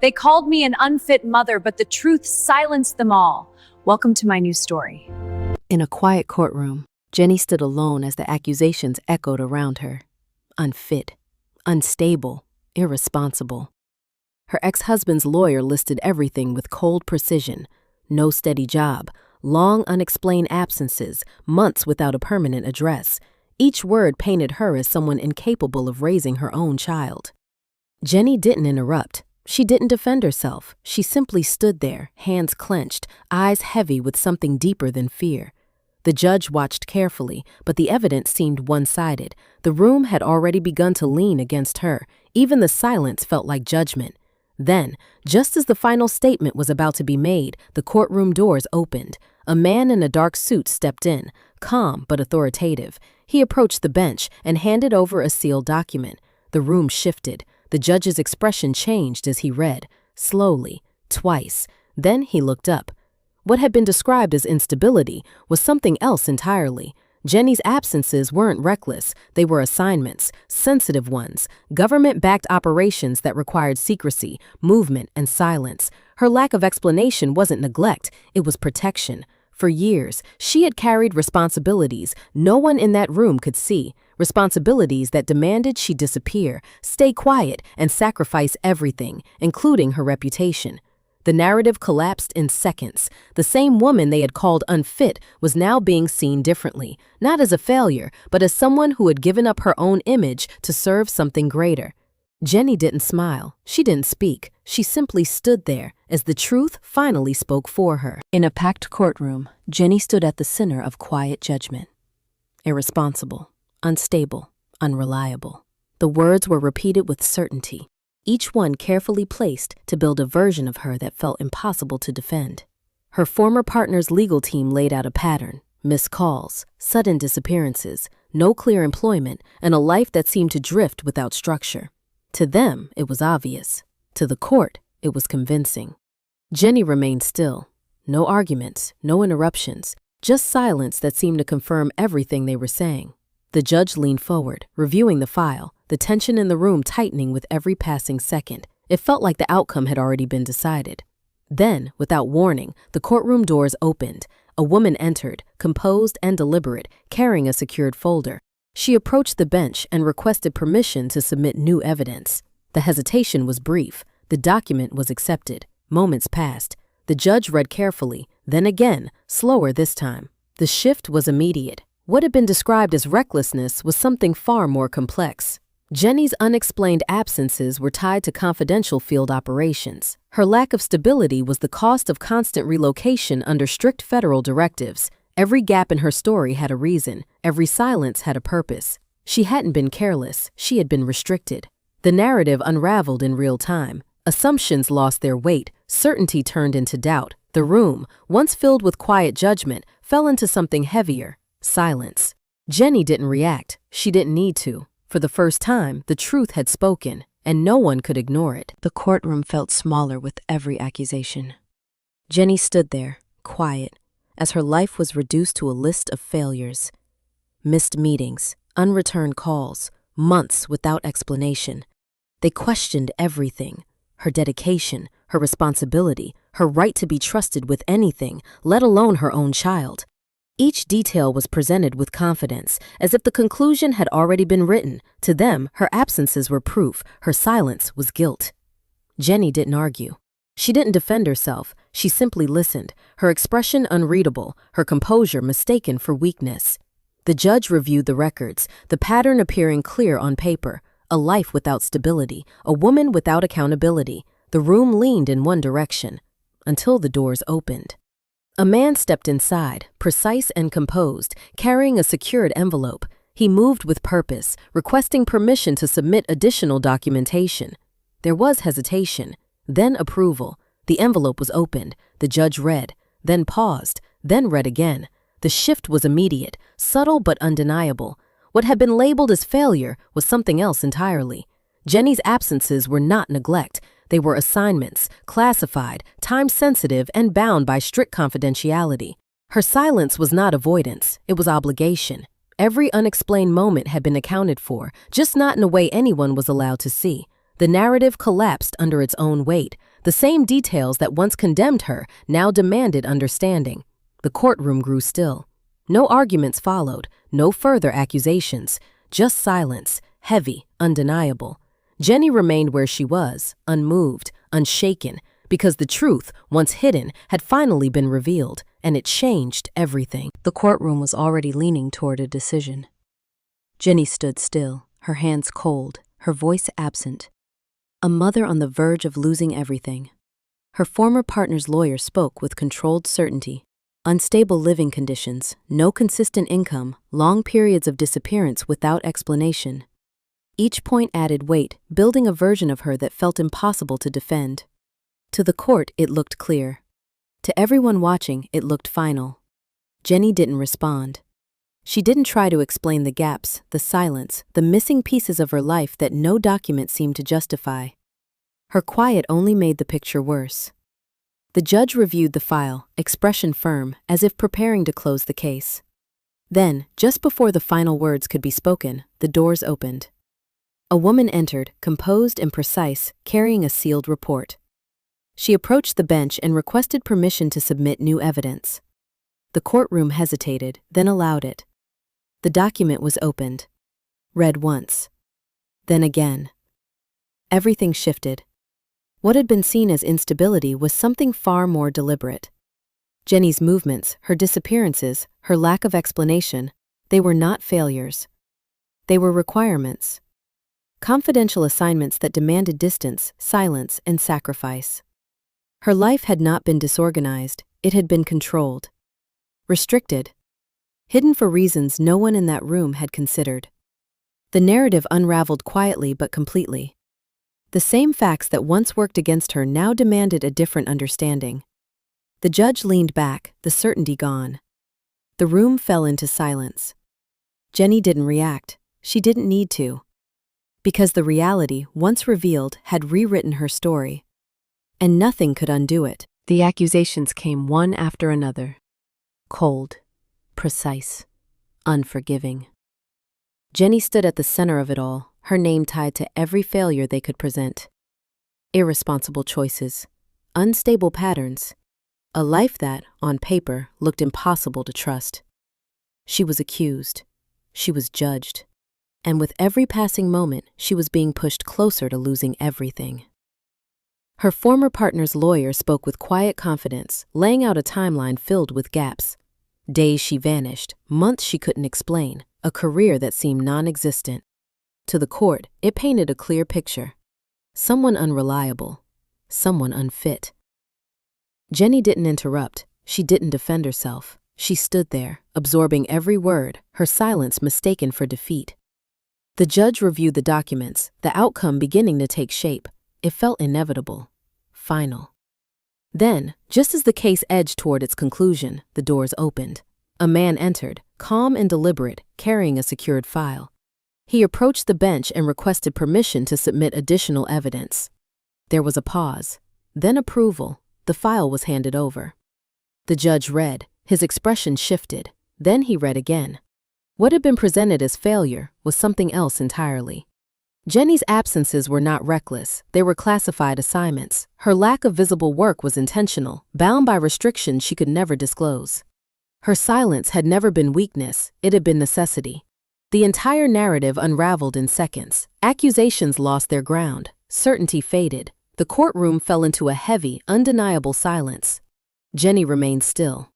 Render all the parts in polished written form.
They called me an unfit mother, but the truth silenced them all. Welcome to my new story. In a quiet courtroom, Jennie stood alone as the accusations echoed around her. Unfit, unstable, irresponsible. Her ex-husband's lawyer listed everything with cold precision. No steady job, long unexplained absences, months without a permanent address. Each word painted her as someone incapable of raising her own child. Jennie didn't interrupt. She didn't defend herself. She simply stood there, hands clenched, eyes heavy with something deeper than fear. The judge watched carefully, but the evidence seemed one-sided. The room had already begun to lean against her. Even the silence felt like judgment. Then, just as the final statement was about to be made, the courtroom doors opened. A man in a dark suit stepped in, calm but authoritative. He approached the bench and handed over a sealed document. The room shifted. The judge's expression changed as he read, slowly, twice. Then he looked up. What had been described as instability was something else entirely. Jennie's absences weren't reckless. They were assignments, sensitive ones, government-backed operations that required secrecy, movement, and silence. Her lack of explanation wasn't neglect, it was protection. For years, she had carried responsibilities no one in that room could see, responsibilities that demanded she disappear, stay quiet, and sacrifice everything, including her reputation. The narrative collapsed in seconds. The same woman they had called unfit was now being seen differently, not as a failure, but as someone who had given up her own image to serve something greater. Jennie didn't smile. She didn't speak. She simply stood there as the truth finally spoke for her. In a packed courtroom, Jennie stood at the center of quiet judgment. Irresponsible, unstable, unreliable. The words were repeated with certainty, each one carefully placed to build a version of her that felt impossible to defend. Her former partner's legal team laid out a pattern: missed calls, sudden disappearances, no clear employment, and a life that seemed to drift without structure. To them, it was obvious. To the court, it was convincing. Jennie remained still. No arguments, no interruptions, just silence that seemed to confirm everything they were saying. The judge leaned forward, reviewing the file, the tension in the room tightening with every passing second. It felt like the outcome had already been decided. Then, without warning, the courtroom doors opened. A woman entered, composed and deliberate, carrying a secured folder. She approached the bench and requested permission to submit new evidence. The hesitation was brief. The document was accepted. Moments passed. The judge read carefully, then again, slower this time. The shift was immediate. What had been described as recklessness was something far more complex. Jennie's unexplained absences were tied to confidential field operations. Her lack of stability was the cost of constant relocation under strict federal directives. Every gap in her story had a reason. Every silence had a purpose. She hadn't been careless. She had been restricted. The narrative unraveled in real time. Assumptions lost their weight. Certainty turned into doubt. The room, once filled with quiet judgment, fell into something heavier: silence. Jennie didn't react. She didn't need to. For the first time, the truth had spoken, and no one could ignore it. The courtroom felt smaller with every accusation. Jennie stood there, quiet, as her life was reduced to a list of failures. Missed meetings, unreturned calls, months without explanation. They questioned everything: her dedication, her responsibility, her right to be trusted with anything, let alone her own child. Each detail was presented with confidence, as if the conclusion had already been written. To them, her absences were proof, her silence was guilt. Jennie didn't argue. She didn't defend herself. She simply listened, her expression unreadable, her composure mistaken for weakness. The judge reviewed the records, the pattern appearing clear on paper: a life without stability, a woman without accountability. The room leaned in one direction, until the doors opened. A man stepped inside, precise and composed, carrying a secured envelope. He moved with purpose, requesting permission to submit additional documentation. There was hesitation, then approval. The envelope was opened. The judge read, then paused, then read again. The shift was immediate, subtle but undeniable. What had been labeled as failure was something else entirely. Jennie's absences were not neglect. They were assignments, classified, time-sensitive, and bound by strict confidentiality. Her silence was not avoidance, it was obligation. Every unexplained moment had been accounted for, just not in a way anyone was allowed to see. The narrative collapsed under its own weight. The same details that once condemned her now demanded understanding. The courtroom grew still. No arguments followed, no further accusations, just silence, heavy, undeniable. Jennie remained where she was, unmoved, unshaken, because the truth, once hidden, had finally been revealed, and it changed everything. The courtroom was already leaning toward a decision. Jennie stood still, her hands cold, her voice absent. A mother on the verge of losing everything. Her former partner's lawyer spoke with controlled certainty. Unstable living conditions, no consistent income, long periods of disappearance without explanation. Each point added weight, building a version of her that felt impossible to defend. To the court, it looked clear. To everyone watching, it looked final. Jennie didn't respond. She didn't try to explain the gaps, the silence, the missing pieces of her life that no document seemed to justify. Her quiet only made the picture worse. The judge reviewed the file, expression firm, as if preparing to close the case. Then, just before the final words could be spoken, the doors opened. A woman entered, composed and precise, carrying a sealed report. She approached the bench and requested permission to submit new evidence. The courtroom hesitated, then allowed it. The document was opened. Read once. Then again. Everything shifted. What had been seen as instability was something far more deliberate. Jennie's movements, her disappearances, her lack of explanation, they were not failures. They were requirements. Confidential assignments that demanded distance, silence, and sacrifice. Her life had not been disorganized, it had been controlled. Restricted. Hidden for reasons no one in that room had considered. The narrative unraveled quietly but completely. The same facts that once worked against her now demanded a different understanding. The judge leaned back, the certainty gone. The room fell into silence. Jennie didn't react. She didn't need to. Because the reality, once revealed, had rewritten her story. And nothing could undo it. The accusations came one after another. Cold, precise, unforgiving. Jennie stood at the center of it all, her name tied to every failure they could present. Irresponsible choices, unstable patterns, a life that, on paper, looked impossible to trust. She was accused. She was judged. And with every passing moment, she was being pushed closer to losing everything. Her former partner's lawyer spoke with quiet confidence, laying out a timeline filled with gaps. Days she vanished, months she couldn't explain, a career that seemed non-existent. To the court, it painted a clear picture. Someone unreliable. Someone unfit. Jennie didn't interrupt. She didn't defend herself. She stood there, absorbing every word, her silence mistaken for defeat. The judge reviewed the documents, the outcome beginning to take shape. It felt inevitable. Final. Then, just as the case edged toward its conclusion, the doors opened. A man entered, calm and deliberate, carrying a secured file. He approached the bench and requested permission to submit additional evidence. There was a pause, then approval. The file was handed over. The judge read, his expression shifted, then he read again. What had been presented as failure was something else entirely. Jennie's absences were not reckless, they were classified assignments. Her lack of visible work was intentional, bound by restrictions she could never disclose. Her silence had never been weakness, it had been necessity. The entire narrative unraveled in seconds. Accusations lost their ground, certainty faded. The courtroom fell into a heavy, undeniable silence. Jennie remained still.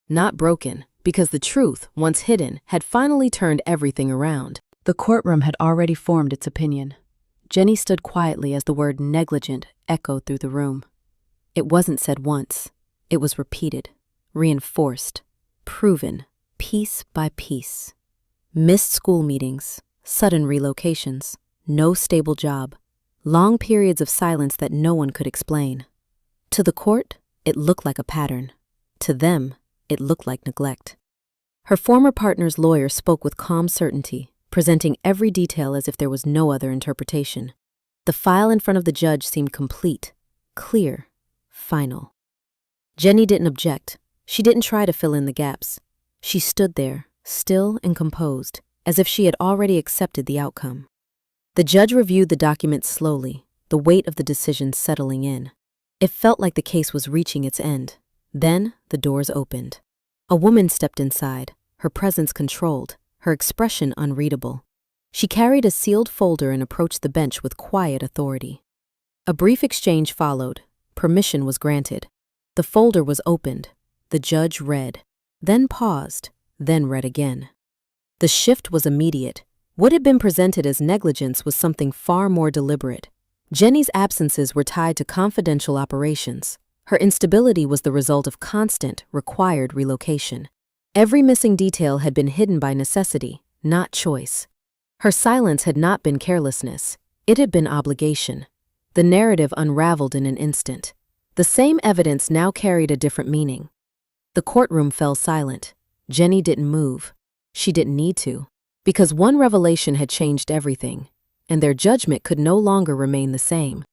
Not broken, because the truth, once hidden, had finally turned everything around. The courtroom had already formed its opinion. Jennie stood quietly as the word negligent echoed through the room. It wasn't said once. It was repeated, reinforced, proven, piece by piece. Missed school meetings, sudden relocations, no stable job, long periods of silence that no one could explain. To the court, it looked like a pattern. To them, it looked like neglect. Her former partner's lawyer spoke with calm certainty, presenting every detail as if there was no other interpretation. The file in front of the judge seemed complete, clear, final. Jennie didn't object. She didn't try to fill in the gaps. She stood there, still and composed, as if she had already accepted the outcome. The judge reviewed the document slowly, the weight of the decision settling in. It felt like the case was reaching its end. Then the doors opened. A woman stepped inside, her presence controlled, her expression unreadable. She carried a sealed folder and approached the bench with quiet authority. A brief exchange followed. Permission was granted. The folder was opened. The judge read, then paused, then read again. The shift was immediate. What had been presented as negligence was something far more deliberate. Jennie's absences were tied to confidential operations. Her instability was the result of constant, required relocation. Every missing detail had been hidden by necessity, not choice. Her silence had not been carelessness. It had been obligation. The narrative unraveled in an instant. The same evidence now carried a different meaning. The courtroom fell silent. Jennie didn't move. She didn't need to, because one revelation had changed everything, and their judgment could no longer remain the same.